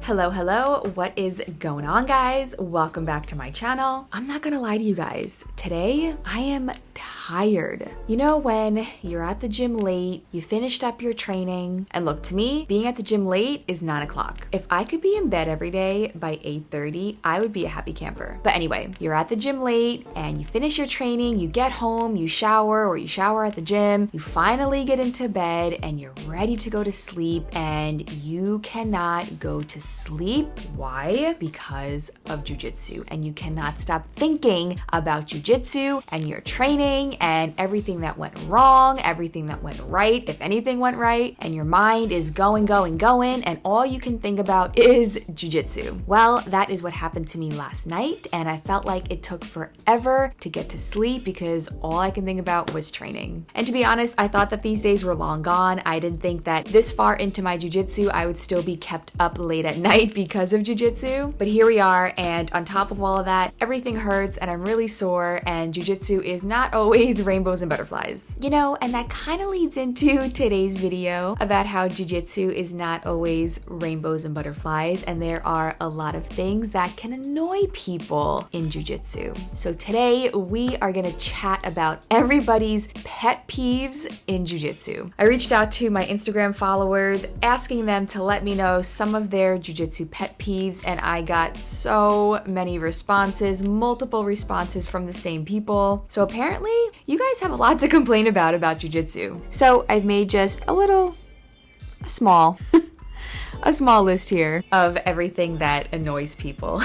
Hello, what is going on, guys? Welcome back to my channel. I'm not gonna lie to you guys. Today, I am tired. You know when you're at the gym late, you finished up your training, and look, to me, being at the gym late is 9 o'clock. If I could be in bed every day by 8:30, I would be a happy camper. But anyway, you're at the gym late, and you finish your training, you get home, you shower, or you shower at the gym, you finally get into bed, and you're ready to go to sleep, and you cannot go to sleep. Why? Because of jujitsu, and you cannot stop thinking about jujitsu and your training and everything that went wrong, everything that went right, if anything went right, and your mind is going, and all you can think about is jujitsu. Well, that is what happened to me last night, and I felt like it took forever to get to sleep because all I can think about was training. And to be honest, I thought that these days were long gone. I didn't think that this far into my jujitsu, I would still be kept up late at night because of jujitsu. But here we are, and on top of all of that, everything hurts and I'm really sore, and jujitsu is not always rainbows and butterflies. You know, and that kind of leads into today's video about how jujitsu is not always rainbows and butterflies, and there are a lot of things that can annoy people in jujitsu. So today we are gonna chat about everybody's pet peeves in jujitsu. I reached out to my Instagram followers asking them to let me know some of their jujitsu pet peeves, and I got so many responses, multiple responses from the same people. So apparently you guys have a lot to complain about jujitsu. So I've made just a small list here of everything that annoys people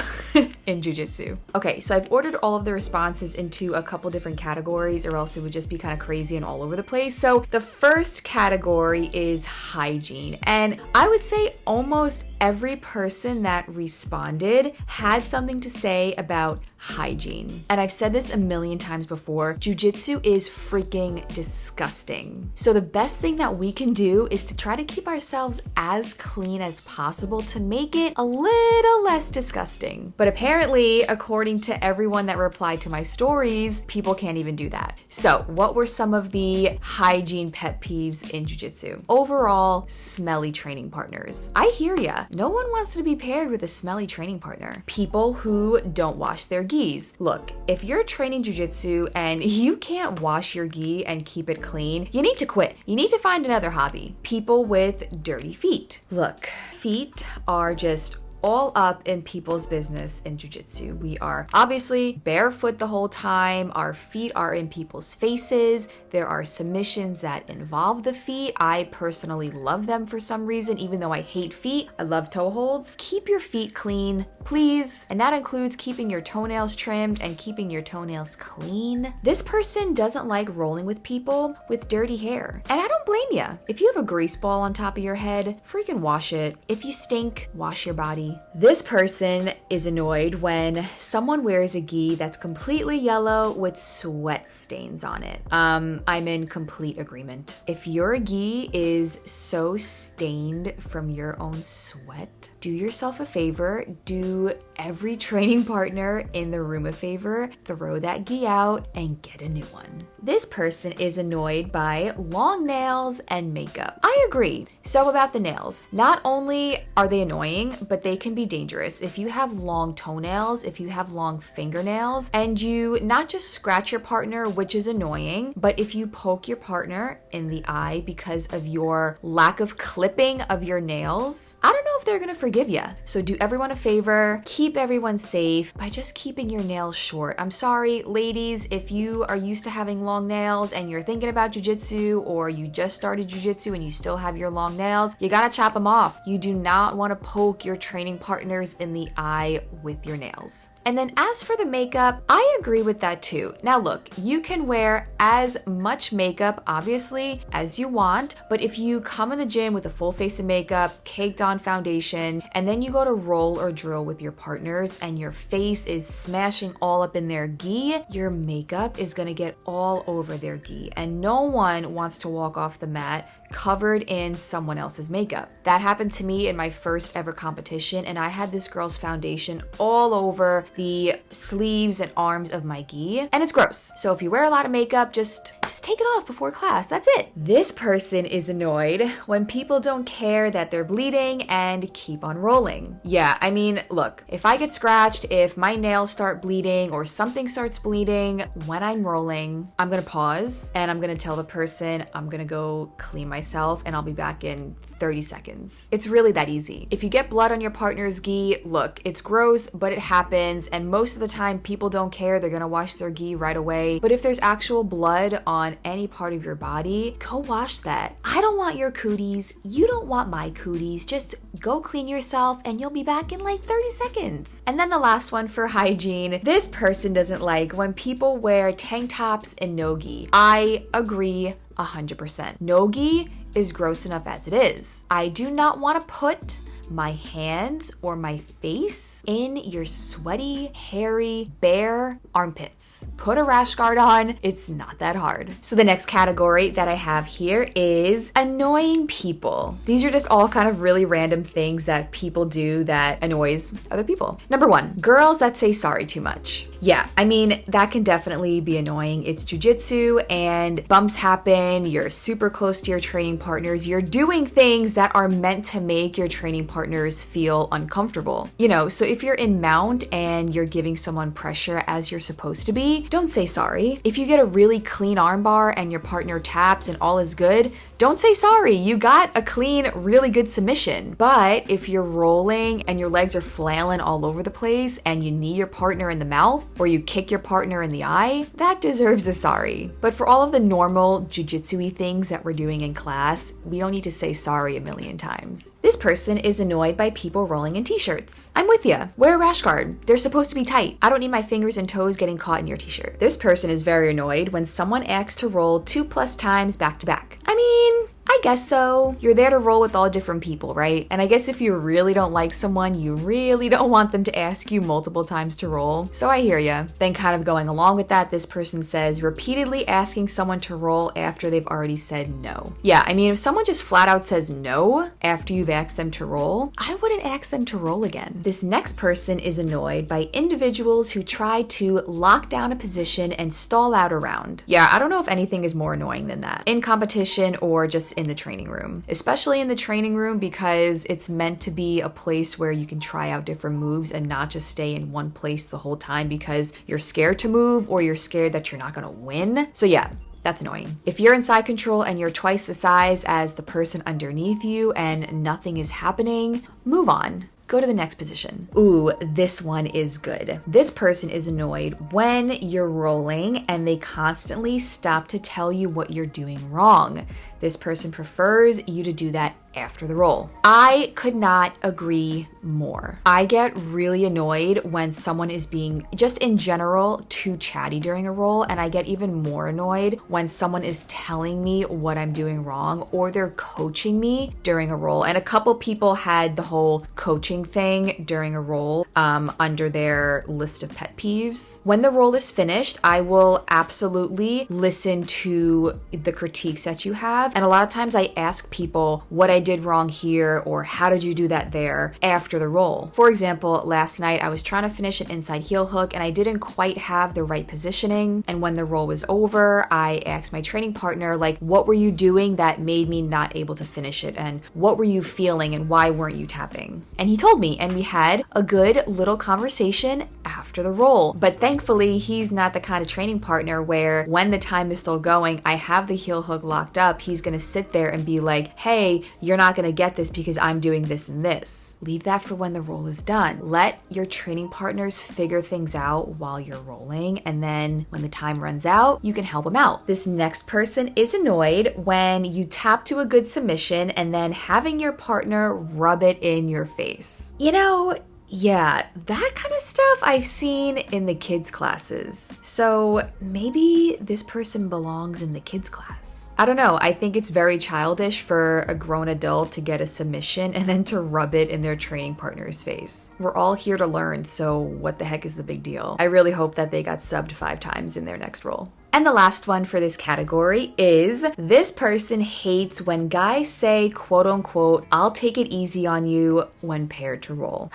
in jujitsu. Okay, so I've ordered all of the responses into a couple different categories, or else it would just be kind of crazy and all over the place. So the first category is hygiene, and I would say almost every person that responded had something to say about hygiene. And I've said this a million times before, jujitsu is freaking disgusting. So the best thing that we can do is to try to keep ourselves as clean as possible to make it a little less disgusting. But apparently, according to everyone that replied to my stories, people can't even do that. So what were some of the hygiene pet peeves in jujitsu? Overall, smelly training partners. I hear ya. No one wants to be paired with a smelly training partner. People who don't wash their gis. Look, if you're training jujitsu and you can't wash your gi and keep it clean, you need to quit. You need to find another hobby. People with dirty feet. Look, feet are just all up in people's business in jujitsu. We are obviously barefoot the whole time. Our feet are in people's faces. There are submissions that involve the feet. I personally love them for some reason, even though I hate feet. I love toe holds. Keep your feet clean, please. And that includes keeping your toenails trimmed and keeping your toenails clean. This person doesn't like rolling with people with dirty hair. And I don't blame you. If you have a grease ball on top of your head, freaking wash it. If you stink, wash your body. This person is annoyed when someone wears a gi that's completely yellow with sweat stains on it. I'm in complete agreement. If your gi is so stained from your own sweat, do yourself a favor, do every training partner in the room a favor, throw that gi out and get a new one. This person is annoyed by long nails and makeup. I agree. So about the nails, not only are they annoying, but they can be dangerous. If you have long toenails, if you have long fingernails, and you not just scratch your partner, which is annoying, but if you poke your partner in the eye because of your lack of clipping of your nails, I don't know if they're gonna forgive you. So do everyone a favor, keep everyone safe by just keeping your nails short. I'm sorry, ladies, if you are used to having long nails and you're thinking about jujitsu, or you just started jujitsu and you still have your long nails, you gotta chop them off. You do not wanna poke your training partners in the eye with your nails. And then as for the makeup, I agree with that too. Now look, you can wear as much makeup, obviously, as you want, but if you come in the gym with a full face of makeup, caked on foundation, and then you go to roll or drill with your partners and your face is smashing all up in their gi, your makeup is gonna get all over their gi, and no one wants to walk off the mat covered in someone else's makeup. That happened to me in my first ever competition, and I had this girl's foundation all over the sleeves and arms of my gi, and it's gross. So if you wear a lot of makeup, just take it off before class. That's it. This person is annoyed when people don't care that they're bleeding and and keep on rolling. Yeah, I mean, look, if I get scratched, if my nails start bleeding or something starts bleeding when I'm rolling, I'm gonna pause and I'm gonna tell the person I'm gonna go clean myself and I'll be back in 30 seconds. It's really that easy. If you get blood on your partner's gi, look, it's gross, but it happens, and most of the time people don't care. They're gonna wash their gi right away. But if there's actual blood on any part of your body, go wash that. I don't want your cooties. You don't want my cooties. Just go clean yourself and you'll be back in like 30 seconds. And then the last one for hygiene. This person doesn't like when people wear tank tops and no gi. I agree 100%. No gi is gross enough as it is. I do not want to put my hands or my face in your sweaty, hairy, bare armpits. Put a rash guard on. It's not that hard. So the next category that I have here is annoying people. These are just all kind of really random things that people do that annoys other people. Number 1, girls that say sorry too much. Yeah, I mean, that can definitely be annoying. It's jujitsu and bumps happen. You're super close to your training partners. You're doing things that are meant to make your training partners feel uncomfortable. You know, so if you're in mount and you're giving someone pressure as you're supposed to be, don't say sorry. If you get a really clean armbar and your partner taps and all is good, don't say sorry. You got a clean, really good submission. But if you're rolling and your legs are flailing all over the place and you knee your partner in the mouth or you kick your partner in the eye, that deserves a sorry. But for all of the normal jujitsu-y things that we're doing in class, we don't need to say sorry a million times. This person is annoyed by people rolling in t-shirts. I'm with ya. Wear a rash guard. They're supposed to be tight. I don't need my fingers and toes getting caught in your t-shirt. This person is very annoyed when someone asks to roll 2+ times back to back. I mean, I guess so. You're there to roll with all different people, right? And I guess if you really don't like someone, you really don't want them to ask you multiple times to roll. So I hear ya. Then kind of going along with that, this person says repeatedly asking someone to roll after they've already said no. Yeah, I mean, if someone just flat out says no after you've asked them to roll, I wouldn't ask them to roll again. This next person is annoyed by individuals who try to lock down a position and stall out a round. Yeah, I don't know if anything is more annoying than that. In competition or just in the training room, especially in the training room because it's meant to be a place where you can try out different moves and not just stay in one place the whole time because you're scared to move or you're scared that you're not gonna win. So yeah, that's annoying. If you're in side control and you're twice the size as the person underneath you and nothing is happening, move on. Go to the next position. Ooh, this one is good. This person is annoyed when you're rolling and they constantly stop to tell you what you're doing wrong. This person prefers you to do that after the roll. I could not agree more. I get really annoyed when someone is being, just in general, too chatty during a roll, and I get even more annoyed when someone is telling me what I'm doing wrong or they're coaching me during a roll. And a couple people had the whole coaching thing during a roll under their list of pet peeves. When the roll is finished, I will absolutely listen to the critiques that you have. And a lot of times I ask people what I did wrong here or how did you do that there after the roll. For example, last night I was trying to finish an inside heel hook and I didn't quite have the right positioning. And when the roll was over, I asked my training partner, like, what were you doing that made me not able to finish it? And what were you feeling and why weren't you tapping? And he told me, and we had a good little conversation after the roll. But thankfully, he's not the kind of training partner where when the time is still going, I have the heel hook locked up, he's gonna sit there and be like, hey, you're not gonna get this because I'm doing this and this. Leave that for when the roll is done. Let your training partners figure things out while you're rolling, and then when the time runs out, you can help them out. This next person is annoyed when you tap to a good submission and then having your partner rub it in your face. You know, yeah, that kind of stuff I've seen in the kids' classes. So maybe this person belongs in the kids' class. I don't know. I think it's very childish for a grown adult to get a submission and then to rub it in their training partner's face. We're all here to learn, so what the heck is the big deal? I really hope that they got subbed 5 times in their next roll. And the last one for this category is this person hates when guys say, quote unquote, I'll take it easy on you when paired to roll.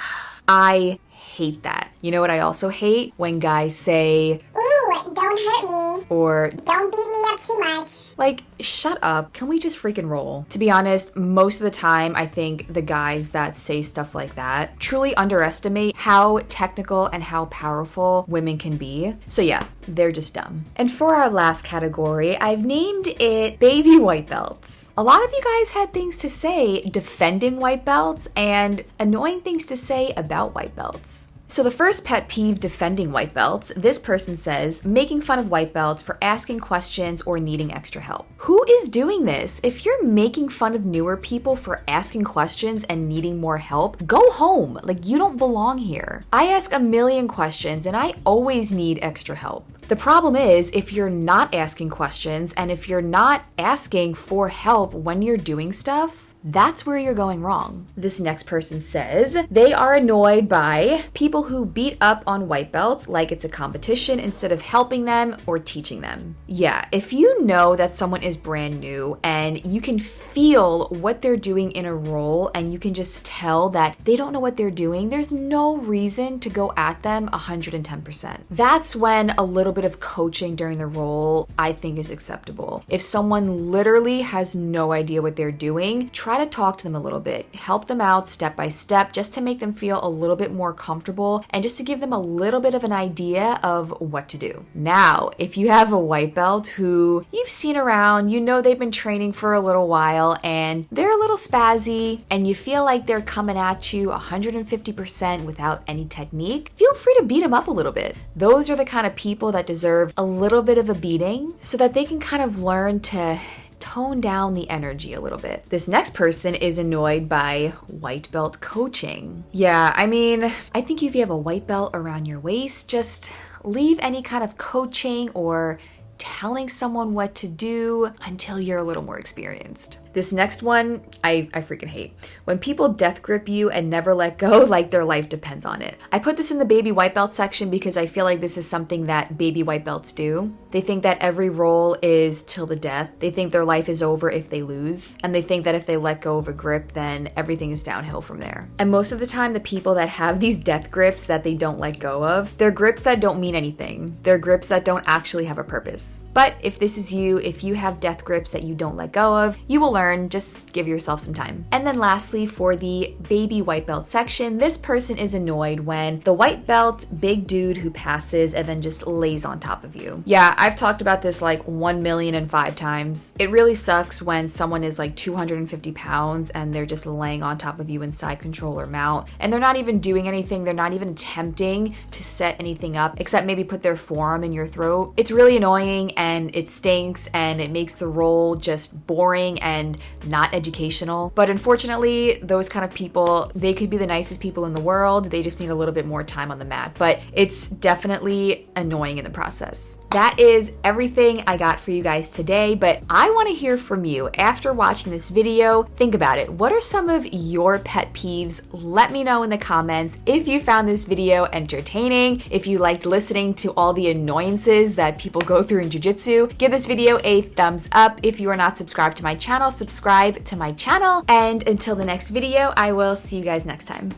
I hate that. You know what I also hate? When guys say, ooh, don't hurt me. Or don't beat me up out too much. Like, shut up. Can we just freaking roll? To be honest, most of the time, I think the guys that say stuff like that truly underestimate how technical and how powerful women can be. So yeah, they're just dumb. And for our last category, I've named it baby white belts. A lot of you guys had things to say defending white belts and annoying things to say about white belts. So the first pet peeve defending white belts, this person says, making fun of white belts for asking questions or needing extra help. Who is doing this? If you're making fun of newer people for asking questions and needing more help, go home. Like, you don't belong here. I ask a million questions and I always need extra help. The problem is if you're not asking questions and if you're not asking for help when you're doing stuff, that's where you're going wrong. This next person says they are annoyed by people who beat up on white belts like it's a competition instead of helping them or teaching them. Yeah, if you know that someone is brand new and you can feel what they're doing in a role and you can just tell that they don't know what they're doing, there's no reason to go at them 110%. That's when a little bit of coaching during the role I think is acceptable. If someone literally has no idea what they're doing, try to talk to them a little bit, help them out step by step just to make them feel a little bit more comfortable and just to give them a little bit of an idea of what to do. Now, if you have a white belt who you've seen around, you know they've been training for a little while and they're a little spazzy and you feel like they're coming at you 150% without any technique, feel free to beat them up a little bit. Those are the kind of people that deserve a little bit of a beating so that they can kind of learn to tone down the energy a little bit. This next person is annoyed by white belt coaching. Yeah, I mean, I think if you have a white belt around your waist, just leave any kind of coaching or telling someone what to do until you're a little more experienced. This next one, I freaking hate. When people death grip you and never let go like their life depends on it. I put this in the baby white belt section because I feel like this is something that baby white belts do. They think that every roll is till the death. They think their life is over if they lose. And they think that if they let go of a grip, then everything is downhill from there. And most of the time, the people that have these death grips that they don't let go of, they're grips that don't mean anything. They're grips that don't actually have a purpose. But if this is you, if you have death grips that you don't let go of, you will learn. Just give yourself some time. And then lastly, for the baby white belt section, this person is annoyed when the white belt big dude who passes and then just lays on top of you. Yeah, I've talked about this like 1,000,005 times. It really sucks when someone is like 250 pounds and they're just laying on top of you in side control or mount, and they're not even doing anything. They're not even attempting to set anything up except maybe put their forearm in your throat. It's really annoying and it stinks and it makes the roll just boring and not educational. But unfortunately, those kind of people, they could be the nicest people in the world. They just need a little bit more time on the mat. But it's definitely annoying in the process. That is everything I got for you guys today, but I want to hear from you. After watching this video, think about it. What are some of your pet peeves? Let me know in the comments if you found this video entertaining, if you liked listening to all the annoyances that people go through in jiu-jitsu. Give this video a thumbs up. If you are not subscribed to my channel, subscribe to my channel. And until the next video, I will see you guys next time.